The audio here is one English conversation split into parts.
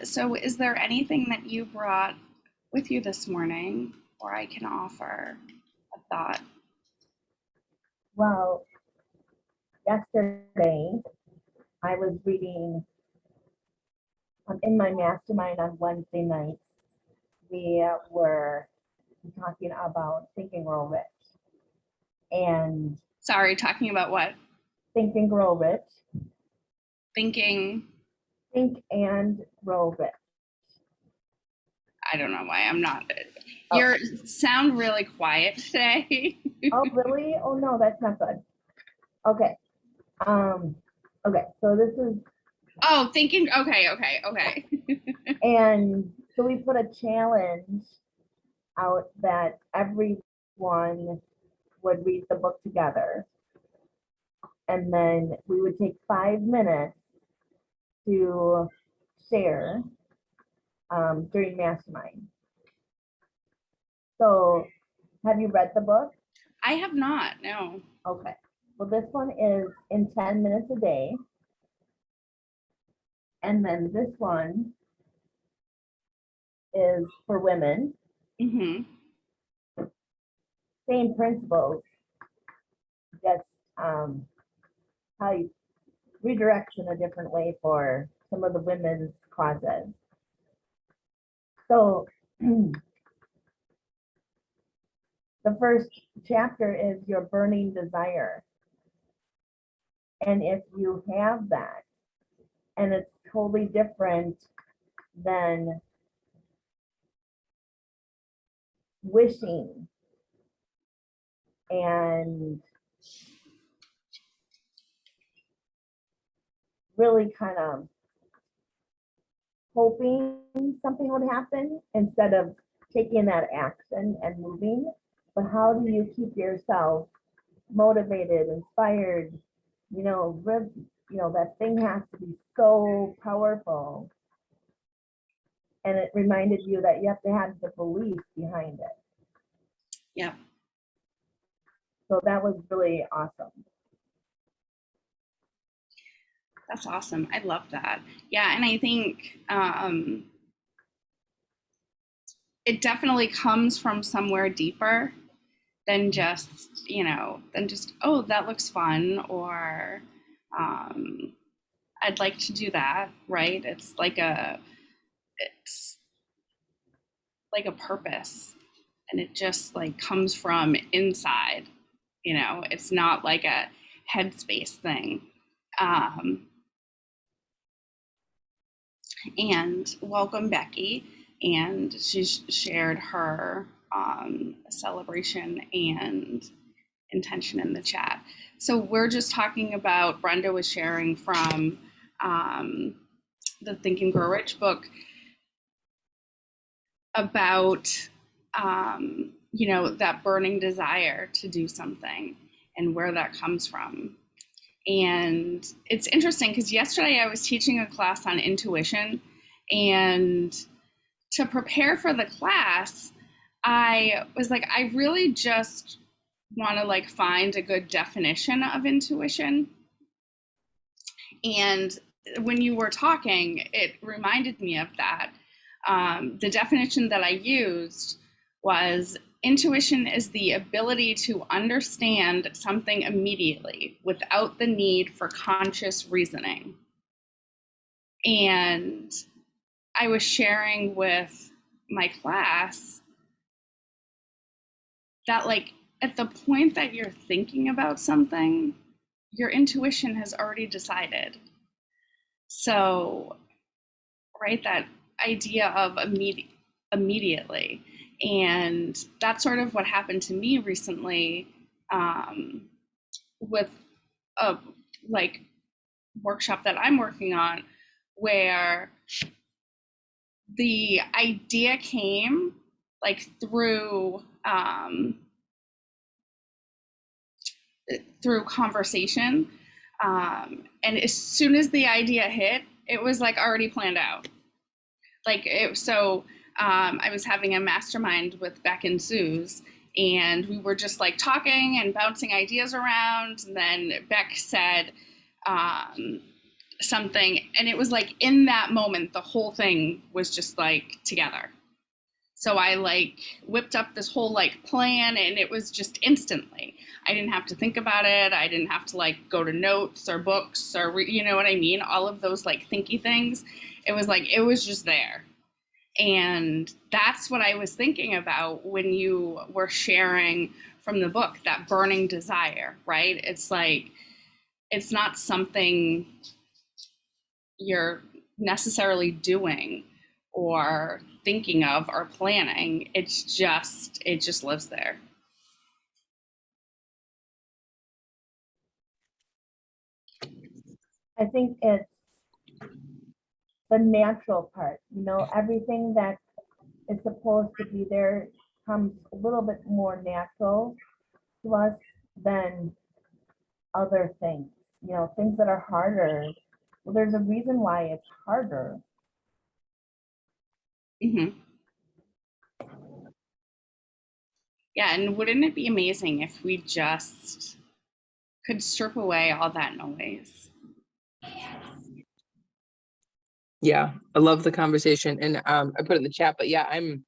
So is there anything that you brought with you this morning, or I can offer a thought? Well, yesterday I was reading in my mastermind on Wednesday nights. We were talking about Think and Grow Rich and Sorry, talking about what? Think and Grow Rich, Thinking, Think and Grow Rich. I don't know why I'm not. Oh. You sound really quiet today. Oh, really? Oh, no, that's not good. Okay. Okay, so this is, Oh, thinking, okay. and so we put a challenge out that everyone would read the book together. And then we would take 5 minutes to share during mastermind. So have you read the book? I have not, no. Okay. Well, this one is in 10 minutes a day. And then this one is for women. Mm-hmm. Same principles, just how you redirects in a different way for some of the women's causes. So the first chapter is your burning desire. And if you have that, and it's totally different than wishing and really kind of hoping something would happen instead of taking that action and moving. But how do you keep yourself motivated, inspired? That thing has to be so powerful. And it reminded you that you have to have the belief behind it. Yep. So that was really awesome. That's awesome. I love that. Yeah, and I think it definitely comes from somewhere deeper than just, oh, that looks fun, or I'd like to do that, right? It's like a purpose, and it just like comes from inside. It's not like a headspace thing. Um, and welcome, Becky. And she shared her celebration and intention in the chat. So we're just talking about, Brenda was sharing from the Think and Grow Rich book about, that burning desire to do something and where that comes from. And it's interesting because yesterday I was teaching a class on intuition, and to prepare for the class, I was like, I really just want to like find a good definition of intuition. And when you were talking, it reminded me of that. The definition that I used was, intuition is the ability to understand something immediately without the need for conscious reasoning. And I was sharing with my class that, like, at the point that you're thinking about something, your intuition has already decided. So, right, that idea of immediately. And that's sort of what happened to me recently with a like workshop that I'm working on, where the idea came like through conversation, and as soon as the idea hit, it was like already planned out. I was having a mastermind with Beck and Suze, and we were just like talking and bouncing ideas around. And then Beck said, something, and it was like in that moment the whole thing was just like together. So I like whipped up this whole like plan, and it was just instantly. I didn't have to think about it. I didn't have to like go to notes or books or you know what I mean, all of those like thinky things. It was like it was just there. And that's what I was thinking about when you were sharing from the book, that burning desire, right? It's like it's not something you're necessarily doing or thinking of or planning. It just lives there. I think it's the natural part, everything that is supposed to be there comes a little bit more natural to us than other things, things that are harder. Well, there's a reason why it's harder. Hmm. Yeah, and wouldn't it be amazing if we just could strip away all that noise? Yeah, I love the conversation, and I put it in the chat, but yeah, I'm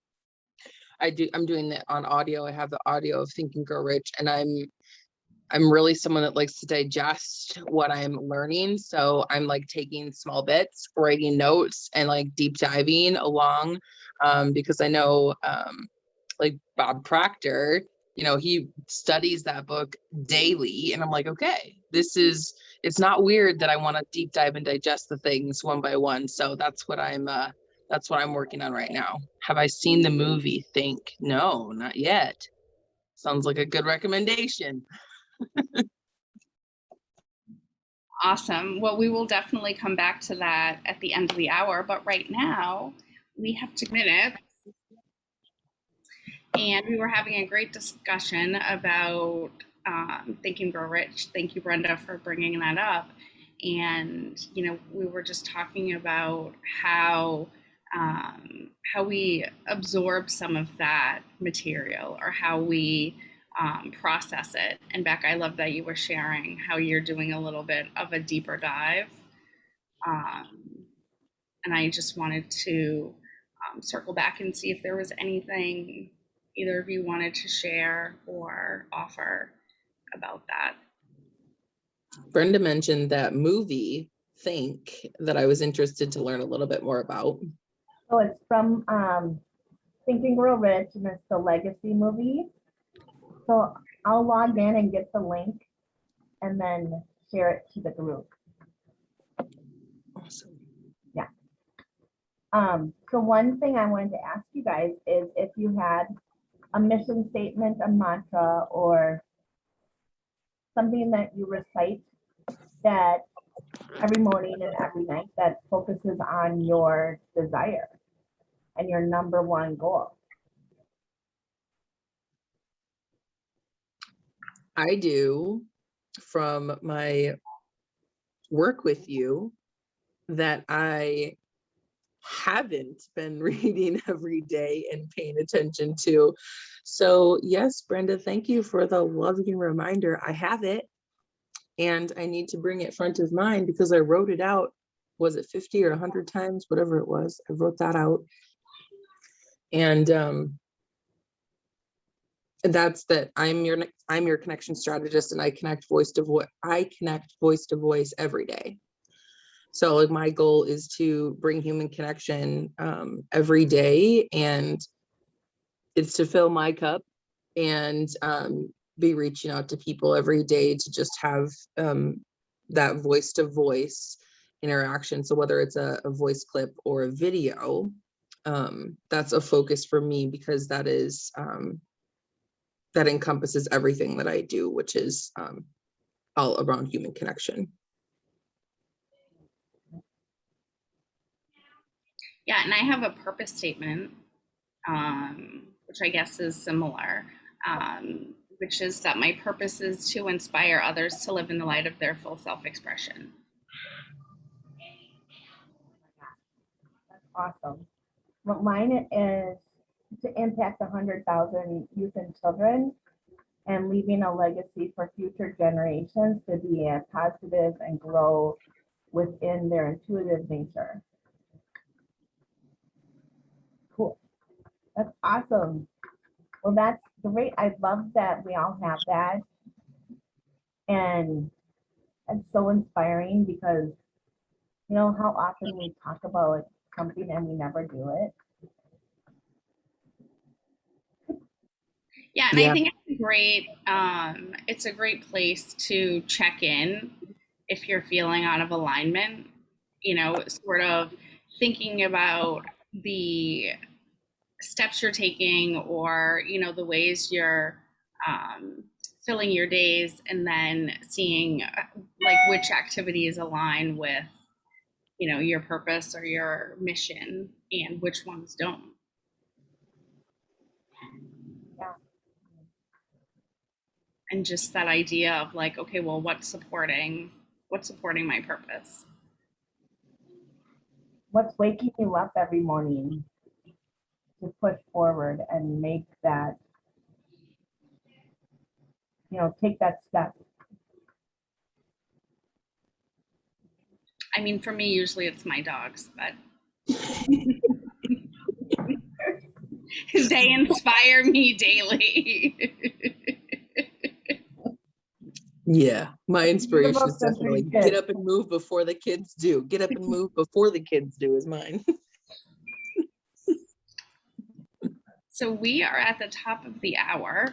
doing that on audio. I have the audio of Think and Grow Rich, and I'm really someone that likes to digest what I'm learning. So I'm like taking small bits, writing notes, and like deep diving along, because I know like Bob Proctor, he studies that book daily, and I'm like, okay, it's not weird that I want to deep dive and digest the things one by one. So that's what I'm working on right now. Have I seen the movie Think? No, not yet. Sounds like a good recommendation. Awesome. Well, we will definitely come back to that at the end of the hour, but right now we have 2 minutes. And we were having a great discussion about Think and Grow Rich. Thank you, Brenda, for bringing that up. And we were just talking about how we absorb some of that material, or how we process it. And Beck, I love that you were sharing how you're doing a little bit of a deeper dive. And I just wanted to circle back and see if there was anything either of you wanted to share or offer about that. Brenda mentioned that movie Think, that I was interested to learn a little bit more about. So it's from Think and Grow Rich, and it's the Legacy movie. So I'll log in and get the link and then share it to the group. Awesome. Yeah. So one thing I wanted to ask you guys is if you had a mission statement, a mantra, or something that you recite that every morning and every night that focuses on your desire and your number one goal. I do, from my work with you, that I haven't been reading every day and paying attention to. So yes, Brenda, thank you for the loving reminder. I have it, and I need to bring it front of mind because I wrote it out. Was it 50 or 100 times, whatever it was? I wrote that out. And that's that I'm your connection strategist, and I connect voice to voice every day. So like my goal is to bring human connection every day, and it's to fill my cup and be reaching out to people every day to just have that voice to voice interaction. So whether it's a voice clip or a video, that's a focus for me, because that is that encompasses everything that I do, which is all around human connection. Yeah, and I have a purpose statement, which I guess is similar, which is that my purpose is to inspire others to live in the light of their full self-expression. That's awesome. Well, mine is to impact 100,000 youth and children and leaving a legacy for future generations to be positive and grow within their intuitive nature. Cool. That's awesome. Well, that's great. I love that we all have that. And it's so inspiring because, you know, how often we talk about something and we never do it. Yeah, and Yeah. I think it's a great place to check in if you're feeling out of alignment, you know, sort of thinking about the steps you're taking or, you know, the ways you're filling your days, and then seeing like which activities align with, you know, your purpose or your mission and which ones don't. Yeah. And just that idea of like, okay, well, what's supporting my purpose? What's waking you up every morning to push forward and make that, you know, take that step? I mean, for me, usually it's my dogs, but they inspire me daily. Yeah, my inspiration is most of definitely three get kids. up and move before the kids do. Get up and move before the kids do is mine. So we are at the top of the hour.